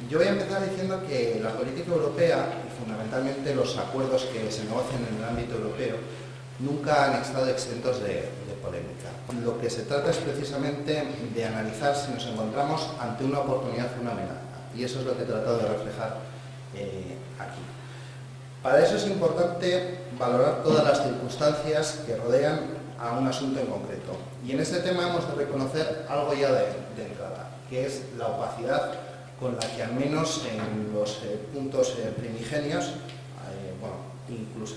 Yo voy a empezar diciendo que la política europea y fundamentalmente los acuerdos que se negocian en el ámbito europeo nunca han estado exentos de polémica. Lo que se trata es precisamente de analizar si nos encontramos ante una oportunidad o una amenaza, y eso es lo que he tratado de reflejar aquí. Para eso es importante valorar todas las circunstancias que rodean a un asunto en concreto, y en este tema hemos de reconocer algo ya de entrada, que es la opacidad con la que al menos en los puntos primigenios, incluso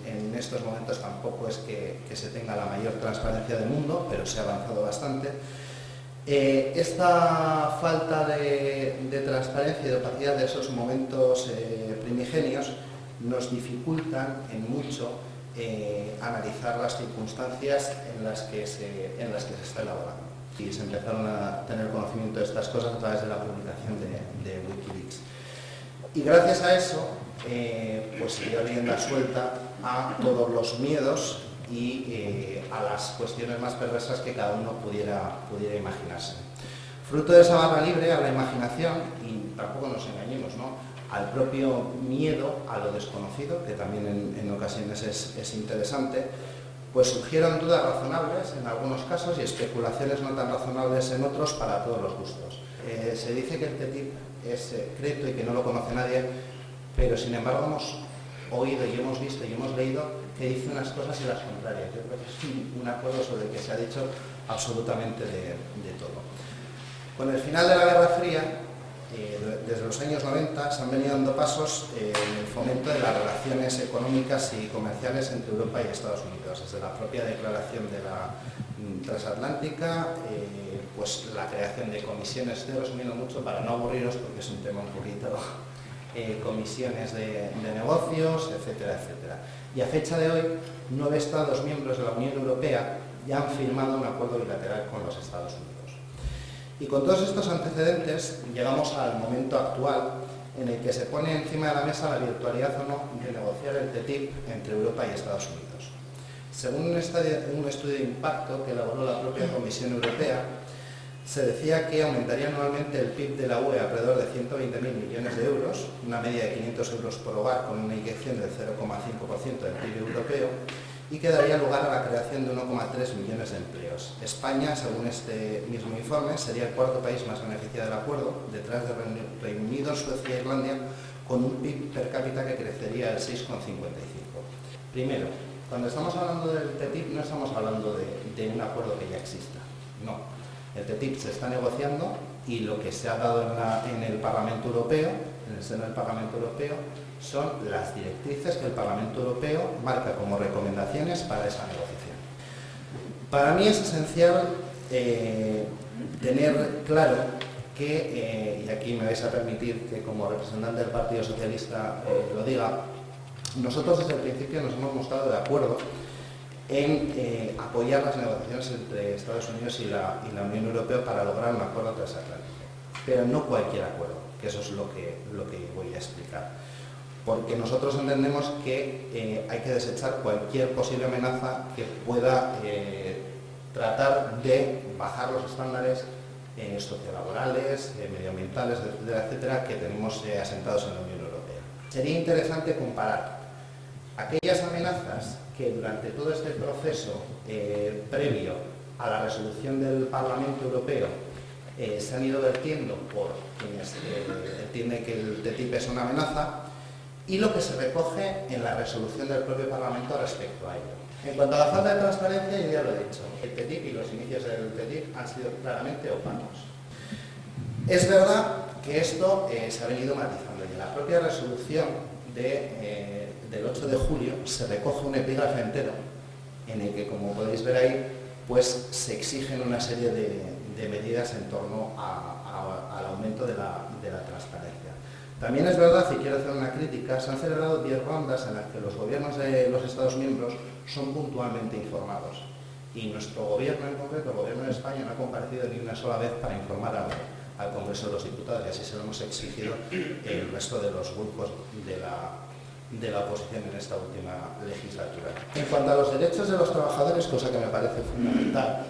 en estos momentos tampoco es que se tenga la mayor transparencia del mundo, pero se ha avanzado bastante. Esta falta de transparencia y de opacidad de esos momentos primigenios nos dificultan en mucho analizar las circunstancias en las que se está elaborando. Y se empezaron a tener conocimiento de estas cosas a través de la publicación de Wikileaks. Y gracias a eso, pues se dio rienda suelta a todos los miedos y a las cuestiones más perversas que cada uno pudiera imaginarse. Fruto de esa barra libre a la imaginación, y tampoco nos engañemos, ¿no?, al propio miedo a lo desconocido, que también en ocasiones es interesante, pues surgieron dudas razonables en algunos casos y especulaciones no tan razonables en otros para todos los gustos. Se dice que el TTIP es secreto y que no lo conoce nadie, pero sin embargo hemos oído y hemos visto y hemos leído que dice unas cosas y las contrarias. Yo creo que es un acuerdo sobre el que se ha dicho absolutamente de todo. Con el final de la Guerra Fría, desde los años 90 se han venido dando pasos en el fomento de las relaciones económicas y comerciales entre Europa y Estados Unidos, desde la propia declaración de la transatlántica, pues la creación de comisiones, estoy resumiendo mucho para no aburriros porque es un tema un poquito, comisiones de negocios, etcétera, etcétera. Y a fecha de hoy, 9 Estados miembros de la Unión Europea ya han firmado un acuerdo bilateral con los Estados Unidos. Y con todos estos antecedentes llegamos al momento actual en el que se pone encima de la mesa la virtualidad o no de negociar el TTIP entre Europa y Estados Unidos. Según un estudio de impacto que elaboró la propia Comisión Europea, se decía que aumentaría anualmente el PIB de la UE alrededor de 120.000 millones de euros, una media de 500 euros por hogar con una inyección del 0,5% del PIB europeo, y que daría lugar a la creación de 1,3 millones de empleos. España, según este mismo informe, sería el cuarto país más beneficiado del acuerdo, detrás de Reino Unido, Suecia e Irlanda, con un PIB per cápita que crecería al 6,55. Primero, cuando estamos hablando del TTIP no estamos hablando de un acuerdo que ya exista, no. El TTIP se está negociando y lo que se ha dado en el Parlamento Europeo, en el seno del Parlamento Europeo, son las directrices que el Parlamento Europeo marca como recomendaciones para esa negociación. Para mí es esencial tener claro que, y aquí me vais a permitir que como representante del Partido Socialista lo diga, nosotros desde el principio nos hemos mostrado de acuerdo en apoyar las negociaciones entre Estados Unidos y la Unión Europea para lograr un acuerdo transatlántico, pero no cualquier acuerdo, que eso es lo que voy a explicar. Porque nosotros entendemos que hay que desechar cualquier posible amenaza que pueda tratar de bajar los estándares sociolaborales, medioambientales, etcétera, etcétera, que tenemos asentados en la Unión Europea. Sería interesante comparar aquellas amenazas que durante todo este proceso previo a la resolución del Parlamento Europeo se han ido vertiendo por quienes entienden que el TTIP es una amenaza, y lo que se recoge en la resolución del propio Parlamento respecto a ello. En cuanto a la falta de transparencia, yo ya lo he dicho, el TTIP y los inicios del TTIP han sido claramente opacos. Es verdad que esto se ha venido matizando y en la propia resolución del 8 de julio se recoge un epígrafe entero en el que, como podéis ver ahí, pues se exigen una serie de medidas en torno al aumento de la transparencia. También es verdad, y quiero hacer una crítica, se han celebrado 10 rondas en las que los gobiernos de los Estados miembros son puntualmente informados. Y nuestro gobierno en concreto, el gobierno de España, no ha comparecido ni una sola vez para informar al Congreso de los Diputados, y así se lo hemos exigido el resto de los grupos de la oposición en esta última legislatura. En cuanto a los derechos de los trabajadores, cosa que me parece fundamental,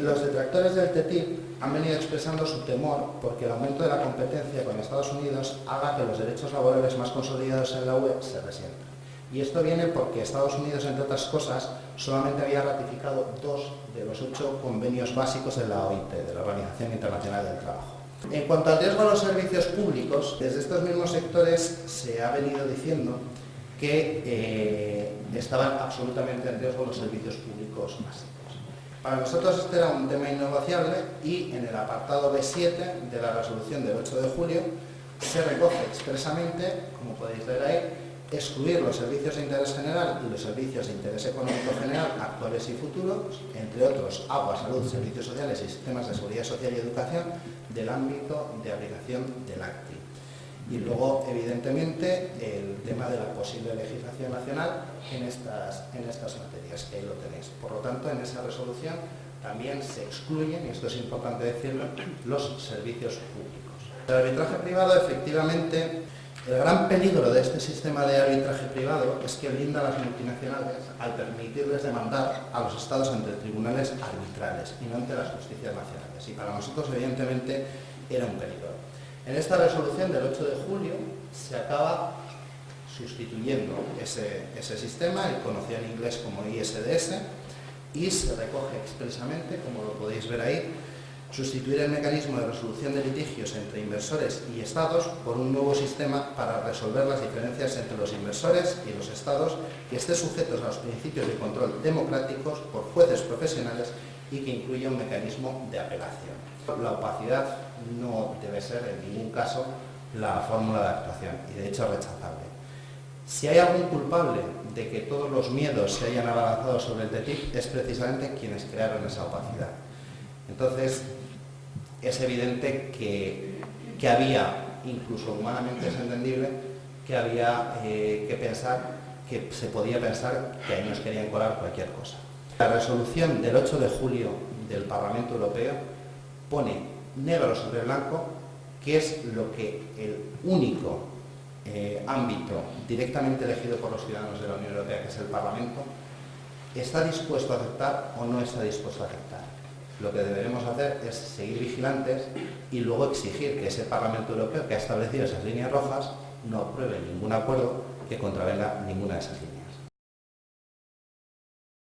Los detractores del TTIP han venido expresando su temor porque el aumento de la competencia con Estados Unidos haga que los derechos laborales más consolidados en la UE se resientan. Y esto viene porque Estados Unidos, entre otras cosas, solamente había ratificado 2 de los 8 convenios básicos de la OIT, de la Organización Internacional del Trabajo. En cuanto al riesgo a los servicios públicos, desde estos mismos sectores se ha venido diciendo que estaban absolutamente en riesgo los servicios públicos básicos. Para nosotros este era un tema innegociable y en el apartado B7 de la resolución del 8 de julio se recoge expresamente, como podéis ver ahí, excluir los servicios de interés general y los servicios de interés económico general actuales y futuros, entre otros agua, salud, servicios sociales y sistemas de seguridad social y educación, del ámbito de aplicación del ACTI. Y luego, evidentemente, el tema de la posible legislación nacional en estas materias, que ahí lo tenéis. Por lo tanto, en esa resolución también se excluyen, y esto es importante decirlo, los servicios públicos. El arbitraje privado, efectivamente, el gran peligro de este sistema de arbitraje privado es que blinda a las multinacionales al permitirles demandar a los estados ante tribunales arbitrales y no ante las justicias nacionales. Y para nosotros, evidentemente, era un peligro. En esta resolución del 8 de julio se acaba sustituyendo ese sistema, el conocido en inglés como ISDS, y se recoge expresamente, como lo podéis ver ahí, sustituir el mecanismo de resolución de litigios entre inversores y estados por un nuevo sistema para resolver las diferencias entre los inversores y los estados que esté sujetos a los principios de control democráticos por jueces profesionales y que incluya un mecanismo de apelación. La opacidad no debe ser en ningún caso la fórmula de actuación y de hecho es rechazable. Si hay algún culpable de que todos los miedos se hayan abalanzado sobre el TTIP es precisamente quienes crearon esa opacidad. Entonces es evidente que había, incluso humanamente es entendible, que había que pensar, que se podía pensar que ahí nos querían colar cualquier cosa. La resolución del 8 de julio del Parlamento Europeo pone negro sobre blanco que es lo que el único ámbito directamente elegido por los ciudadanos de la Unión Europea, que es el Parlamento, está dispuesto a aceptar o no está dispuesto a aceptar. Lo que deberemos hacer es seguir vigilantes y luego exigir que ese Parlamento Europeo, que ha establecido esas líneas rojas, no apruebe ningún acuerdo que contravenga ninguna de esas líneas.